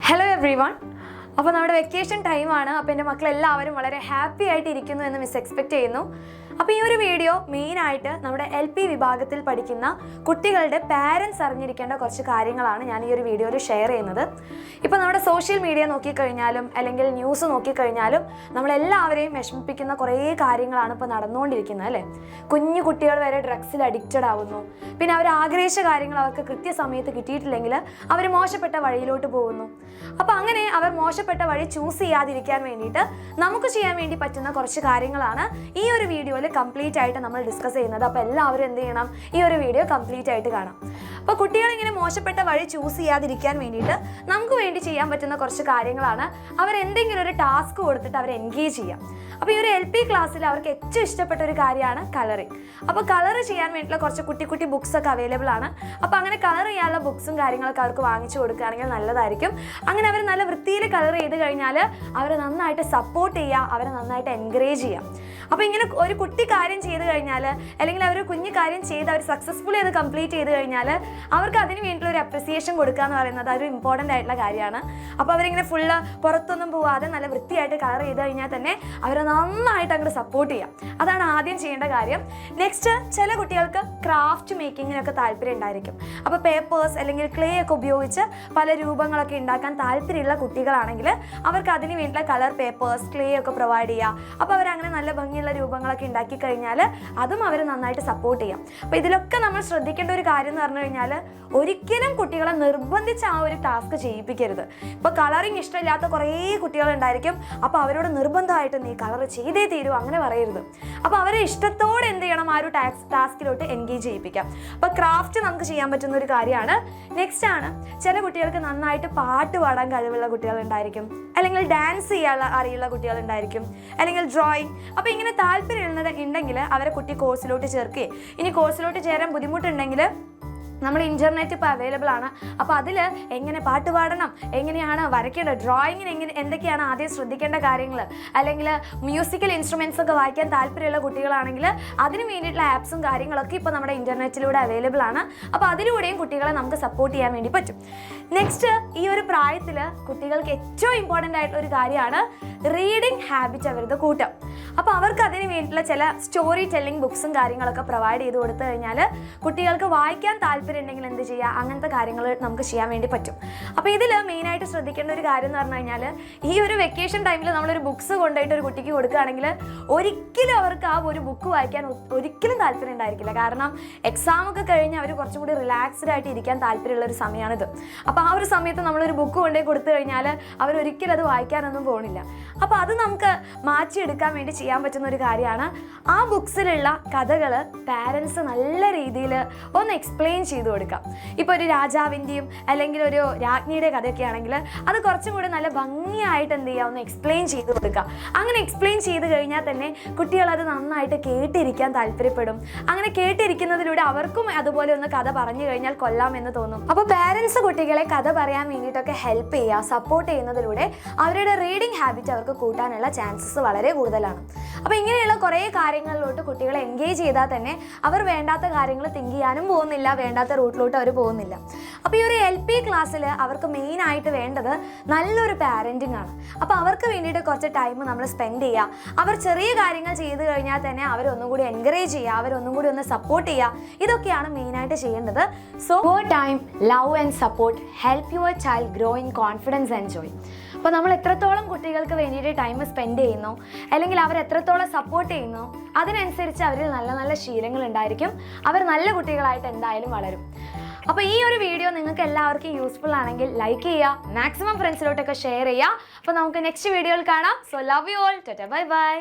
Hello everyone. അപ്പോൾ നമ്മുടെ vacation ടൈമാണ്. അപ്പോൾ എൻ്റെ മക്കളെല്ലാവരും വളരെ ഹാപ്പി ആയിട്ട് ഇരിക്കുന്നു എന്ന് മിസ് എക്സ്പെക്റ്റ് ചെയ്യുന്നു. അപ്പോൾ ഈ ഒരു വീഡിയോ മെയിനായിട്ട് നമ്മുടെ LP വിഭാഗത്തിൽ പഠിക്കുന്ന കുട്ടികളുടെ പാരൻസ് അറിഞ്ഞിരിക്കേണ്ട കുറച്ച് കാര്യങ്ങളാണ് ഞാൻ ഈ ഒരു വീഡിയോയിൽ ഷെയർ ചെയ്യുന്നത്. ഇപ്പോൾ നമ്മുടെ സോഷ്യൽ മീഡിയ നോക്കിക്കഴിഞ്ഞാലും അല്ലെങ്കിൽ ന്യൂസ് നോക്കിക്കഴിഞ്ഞാലും നമ്മളെല്ലാവരെയും വിഷമിപ്പിക്കുന്ന കുറേ കാര്യങ്ങളാണ് ഇപ്പോൾ നടന്നുകൊണ്ടിരിക്കുന്നത് അല്ലേ. കുഞ്ഞു കുട്ടികൾ വരെ ഡ്രഗ്സിൽ അഡിക്റ്റഡ് ആവുന്നു. പിന്നെ അവർ ആഗ്രഹിച്ച കാര്യങ്ങൾ അവർക്ക് കൃത്യസമയത്ത് കിട്ടിയിട്ടില്ലെങ്കിൽ അവർ മോശപ്പെട്ട വഴിയിലോട്ട് പോകുന്നു. അപ്പോൾ അങ്ങനെ അവർ മോശപ്പെട്ട വഴി ചൂസ് ചെയ്യാതിരിക്കാൻ വേണ്ടിയിട്ട് നമുക്ക് ചെയ്യാൻ വേണ്ടി പറ്റുന്ന കുറച്ച് കാര്യങ്ങളാണ് ഈ ഒരു വീഡിയോയിൽ കംപ്ലീറ്റ് ആയിട്ട് നമ്മൾ ഡിസ്കസ് ചെയ്യുന്നത്. അപ്പോൾ എല്ലാവരും എന്ത് ചെയ്യണം, ഈ ഒരു വീഡിയോ കംപ്ലീറ്റ് ആയിട്ട് കാണാം. അപ്പോൾ കുട്ടികൾ ഇങ്ങനെ മോശപ്പെട്ട വഴി ചൂസ് ചെയ്യാതിരിക്കാൻ വേണ്ടിയിട്ട് നമുക്ക് വേണ്ടി ചെയ്യാൻ പറ്റുന്ന കുറച്ച് കാര്യങ്ങളാണ്. അവരെന്തെങ്കിലും ഒരു ടാസ്ക് കൊടുത്തിട്ട് അവരെ എൻഗേജ് ചെയ്യാം. അപ്പോൾ ഈ ഒരു LP ക്ലാസ്സിൽ അവർക്ക് ഏറ്റവും ഇഷ്ടപ്പെട്ട ഒരു കാര്യമാണ് കളറിങ്. അപ്പോൾ കളർ ചെയ്യാൻ വേണ്ടിയിട്ടുള്ള കുറച്ച് കുട്ടി കുട്ടി ബുക്സ് ഒക്കെ അവൈലബിൾ ആണ്. അപ്പോൾ അങ്ങനെ കളർ ചെയ്യാനുള്ള ബുക്സും കാര്യങ്ങളൊക്കെ അവർക്ക് വാങ്ങിച്ചു കൊടുക്കുകയാണെങ്കിൽ നല്ലതായിരിക്കും. അങ്ങനെ അവർ നല്ല വൃത്തിയിൽ കളർ ചെയ്ത് കഴിഞ്ഞാൽ അവരെ നന്നായിട്ട് സപ്പോർട്ട് ചെയ്യുക, അവരെ നന്നായിട്ട് എൻകറേജ് ചെയ്യുക. അപ്പോൾ ഇങ്ങനെ ഒരു കുട്ടി കാര്യം ചെയ്ത് കഴിഞ്ഞാൽ അല്ലെങ്കിൽ അവർ കുഞ്ഞു കാര്യം ചെയ്ത് അവർ സക്സസ്ഫുള്ളി അത് കംപ്ലീറ്റ് ചെയ്ത് കഴിഞ്ഞാൽ അവർക്ക് അതിന് വേണ്ടിയിട്ടുള്ള ഒരു അപ്രിസിയേഷൻ കൊടുക്കുക എന്ന് പറയുന്നത് ഒരു ഇമ്പോർട്ടൻ്റ് ആയിട്ടുള്ള കാര്യമാണ്. അപ്പോൾ അവരിങ്ങനെ ഫുള്ള് പുറത്തൊന്നും പോവാതെ നല്ല വൃത്തിയായിട്ട് കളർ ചെയ്ത് കഴിഞ്ഞാൽ തന്നെ അവരെ നന്നായിട്ട് അങ്ങോട്ട് സപ്പോർട്ട് ചെയ്യാം. അതാണ് ആദ്യം ചെയ്യേണ്ട കാര്യം. നെക്സ്റ്റ്, ചില കുട്ടികൾക്ക് ക്രാഫ്റ്റ് മേക്കിങ്ങിനൊക്കെ താല്പര്യം ഉണ്ടായിരിക്കും. അപ്പോൾ പേപ്പേഴ്സ് അല്ലെങ്കിൽ ക്ലേ ഒക്കെ ഉപയോഗിച്ച് പല രൂപങ്ങളൊക്കെ ഉണ്ടാക്കാൻ താല്പര്യമുള്ള കുട്ടികളാണെങ്കിൽ അവർക്ക് അതിന് വേണ്ടിയിട്ടുള്ള കളർ പേപ്പേഴ്സ്, ക്ലേ ഒക്കെ പ്രൊവൈഡ് ചെയ്യുക. അപ്പോൾ അവരങ്ങനെ നല്ല ഭംഗിയുള്ള രൂപങ്ങളൊക്കെ ഉണ്ടാക്കി കഴിഞ്ഞാൽ അതും അവർ നന്നായിട്ട് സപ്പോർട്ട് ചെയ്യാം. അപ്പോൾ ഇതിലൊക്കെ നമ്മൾ ശ്രദ്ധിക്കേണ്ട ഒരു കാര്യം എന്ന് പറഞ്ഞു കഴിഞ്ഞാൽ ഒരിക്കലും കുട്ടികളെ നിർബന്ധിച്ച് ആ ഒരു ടാസ്ക് ചെയ്യിപ്പിക്കരുത്. ഇപ്പോൾ കളറിങ് ഇഷ്ടമില്ലാത്ത കുറേ കുട്ടികളുണ്ടായിരിക്കും. അപ്പോൾ അവരോട് നിർബന്ധമായിട്ട് നീ കളർ ചെയ്തേ തീരൂ അങ്ങനെ പറയരുത്. അപ്പോൾ അവരെ ഇഷ്ടത്തോടെ എന്ത് ചെയ്യണം, ആ ഒരു ടാസ്കിലോട്ട് എൻഗേജ് ചെയ്യിപ്പിക്കാം. അപ്പോൾ ക്രാഫ്റ്റ് നമുക്ക് ചെയ്യാൻ പറ്റുന്ന ഒരു കാര്യമാണ്. നെക്സ്റ്റ് ആണ്, ചില കുട്ടികൾക്ക് നന്നായിട്ട് പാട്ട് പാടാൻ കഴിവുള്ള കുട്ടികളുണ്ടായിരിക്കും, അല്ലെങ്കിൽ ഡാൻസ് ചെയ്യാൻ അറിയുള്ള കുട്ടികളുണ്ടായിരിക്കും, അല്ലെങ്കിൽ ഡ്രോയിങ്. അപ്പോൾ ഇങ്ങനെ താല്പര്യം ഉണ്ടെങ്കിൽ അവരെ കുട്ടി കോഴ്സിലോട്ട് ചേർക്കുകയും ഇനി കോഴ്സിലോട്ട് ചേരാൻ ബുദ്ധിമുട്ടുണ്ടെങ്കിൽ നമ്മൾ ഇൻ്റർനെറ്റ് ഇപ്പോൾ അവൈലബിൾ ആണ്. അപ്പോൾ അതിൽ എങ്ങനെ പാട്ട് പാടണം, എങ്ങനെയാണ് വരയ്ക്കേണ്ടത്, ഡ്രോയിങ്ങിന് എന്തൊക്കെയാണ് ആദ്യം ശ്രദ്ധിക്കേണ്ട കാര്യങ്ങൾ, അല്ലെങ്കിൽ മ്യൂസിക്കൽ ഇൻസ്ട്രുമെൻറ്റ്സ് ഒക്കെ വായിക്കാൻ താല്പര്യമുള്ള കുട്ടികളാണെങ്കിൽ അതിന് വേണ്ടിയിട്ടുള്ള ആപ്സും കാര്യങ്ങളൊക്കെ ഇപ്പോൾ നമ്മുടെ ഇൻ്റർനെറ്റിലൂടെ അവൈലബിൾ ആണ്. അപ്പോൾ അതിലൂടെയും കുട്ടികളെ നമുക്ക് സപ്പോർട്ട് ചെയ്യാൻ വേണ്ടി പറ്റും. നെക്സ്റ്റ്, ഈ ഒരു പ്രായത്തിൽ കുട്ടികൾക്ക് ഏറ്റവും ഇമ്പോർട്ടൻ്റ് ആയിട്ടുള്ള ഒരു കാര്യമാണ് റീഡിങ് ഹാബിറ്റ് അവരുടെ കൂട്ടം. അപ്പോൾ അവർക്ക് അതിന് വേണ്ടിയിട്ടുള്ള ചില സ്റ്റോറി ടെല്ലിംഗ് ബുക്സും കാര്യങ്ങളൊക്കെ പ്രൊവൈഡ് ചെയ്ത് കൊടുത്തു കഴിഞ്ഞാൽ കുട്ടികൾക്ക് വായിക്കാൻ താല്പര്യം ഉണ്ടെങ്കിൽ എന്ത് ചെയ്യുക, അങ്ങനത്തെ കാര്യങ്ങൾ നമുക്ക് ചെയ്യാൻ വേണ്ടി പറ്റും. അപ്പോൾ ഇതിൽ മെയിനായിട്ട് ശ്രദ്ധിക്കേണ്ട ഒരു കാര്യം എന്ന് പറഞ്ഞു കഴിഞ്ഞാൽ ഈ ഒരു വെക്കേഷൻ ടൈമിൽ നമ്മളൊരു ബുക്സ് കൊണ്ടുപോയിട്ട് ഒരു കുട്ടിക്ക് കൊടുക്കുകയാണെങ്കിൽ ഒരിക്കലും അവർക്ക് ആ ഒരു ബുക്ക് വായിക്കാൻ ഒരിക്കലും താല്പര്യം ഉണ്ടായിരിക്കില്ല. കാരണം എക്സാം ഒക്കെ കഴിഞ്ഞ് അവർ കുറച്ചും കൂടി റിലാക്സ്ഡ് ആയിട്ട് ഇരിക്കാൻ താല്പര്യമുള്ള ഒരു സമയമാണിത്. അപ്പോൾ ആ ഒരു സമയത്ത് നമ്മളൊരു ബുക്ക് കൊണ്ടുപോയി കൊടുത്തു കഴിഞ്ഞാൽ അവരൊരിക്കലും അത് വായിക്കാനൊന്നും പോകുന്നില്ല. അപ്പോൾ അത് നമുക്ക് മാറ്റിയെടുക്കാൻ വേണ്ടി ചെയ്യാൻ പറ്റുന്ന ഒരു കാര്യമാണ് ആ ബുക്സിലുള്ള കഥകൾ പാരൻസ് നല്ല രീതിയിൽ ഒന്ന് എക്സ്പ്ലെയിൻ ചെയ്ത് കൊടുക്കാം. ഇപ്പോൾ ഒരു രാജാവിൻ്റെയും അല്ലെങ്കിൽ ഒരു രാജ്ഞിയുടെ കഥയൊക്കെ ആണെങ്കിൽ അത് കുറച്ചും കൂടി നല്ല ഭംഗിയായിട്ട് എന്ത് ചെയ്യുക, ഒന്ന് എക്സ്പ്ലെയിൻ ചെയ്ത് കൊടുക്കുക. അങ്ങനെ എക്സ്പ്ലെയിൻ ചെയ്ത് കഴിഞ്ഞാൽ തന്നെ കുട്ടികളത് നന്നായിട്ട് കേട്ടിരിക്കാൻ താല്പര്യപ്പെടും. അങ്ങനെ കേട്ടിരിക്കുന്നതിലൂടെ അവർക്കും അതുപോലെ ഒന്ന് കഥ പറഞ്ഞു കഴിഞ്ഞാൽ കൊള്ളാമെന്ന് തോന്നും. അപ്പോൾ പാരൻസ് കുട്ടികളെ കഥ പറയാൻ വേണ്ടിയിട്ടൊക്കെ ഹെൽപ്പ് ചെയ്യുക, സപ്പോർട്ട് ചെയ്യുന്നതിലൂടെ അവരുടെ റീഡിങ് ഹാബിറ്റ് അവർക്ക് കൂട്ടാനുള്ള ചാൻസസ് വളരെ കൂടുതലാണ്. അപ്പോൾ ഇങ്ങനെയുള്ള കുറേ കാര്യങ്ങളിലോട്ട് കുട്ടികളെ എൻഗേജ് ചെയ്താൽ തന്നെ അവർ വേണ്ടാത്ത കാര്യങ്ങൾ തിങ്ക് ചെയ്യാനും പോകുന്നില്ല, വേണ്ടാത്ത റൂട്ടിലോട്ട് അവർ പോകുന്നില്ല. അപ്പോൾ ഈ ഒരു LP ക്ലാസ്സിൽ അവർക്ക് മെയിനായിട്ട് വേണ്ടത് നല്ലൊരു പാരൻറ്റിങ് ആണ്. അപ്പോൾ അവർക്ക് വേണ്ടിയിട്ട് കുറച്ച് ടൈം നമ്മൾ സ്പെൻഡ് ചെയ്യുക. അവർ ചെറിയ കാര്യങ്ങൾ ചെയ്ത് കഴിഞ്ഞാൽ തന്നെ അവരൊന്നും കൂടി എൻകറേജ് ചെയ്യുക, അവരൊന്നും കൂടി ഒന്ന് സപ്പോർട്ട് ചെയ്യുക. ഇതൊക്കെയാണ് മെയിനായിട്ട് ചെയ്യേണ്ടത്. So time, love and support, help your child grow in confidence and Joy. അപ്പോൾ നമ്മൾ എത്രത്തോളം കുട്ടികൾക്ക് വേണ്ടിയിട്ട് ടൈം സ്പെൻഡ് ചെയ്യുന്നു അല്ലെങ്കിൽ അവർ എത്രത്തോളം സപ്പോർട്ട് ചെയ്യുന്നു അതിനനുസരിച്ച് അവരിൽ നല്ല നല്ല ശീലങ്ങൾ ഉണ്ടായിരിക്കും. അവർ നല്ല കുട്ടികളായിട്ട് എന്തായാലും വളരും. അപ്പോൾ ഈ ഒരു വീഡിയോ നിങ്ങൾക്ക് എല്ലാവർക്കും യൂസ്ഫുൾ ആണെങ്കിൽ ലൈക്ക് ചെയ്യുക, മാക്സിമം ഫ്രണ്ട്സിലോട്ടൊക്കെ ഷെയർ ചെയ്യുക. അപ്പോൾ നമുക്ക് നെക്സ്റ്റ് വീഡിയോയിൽ കാണാം. So love you all, Tata, bye bye.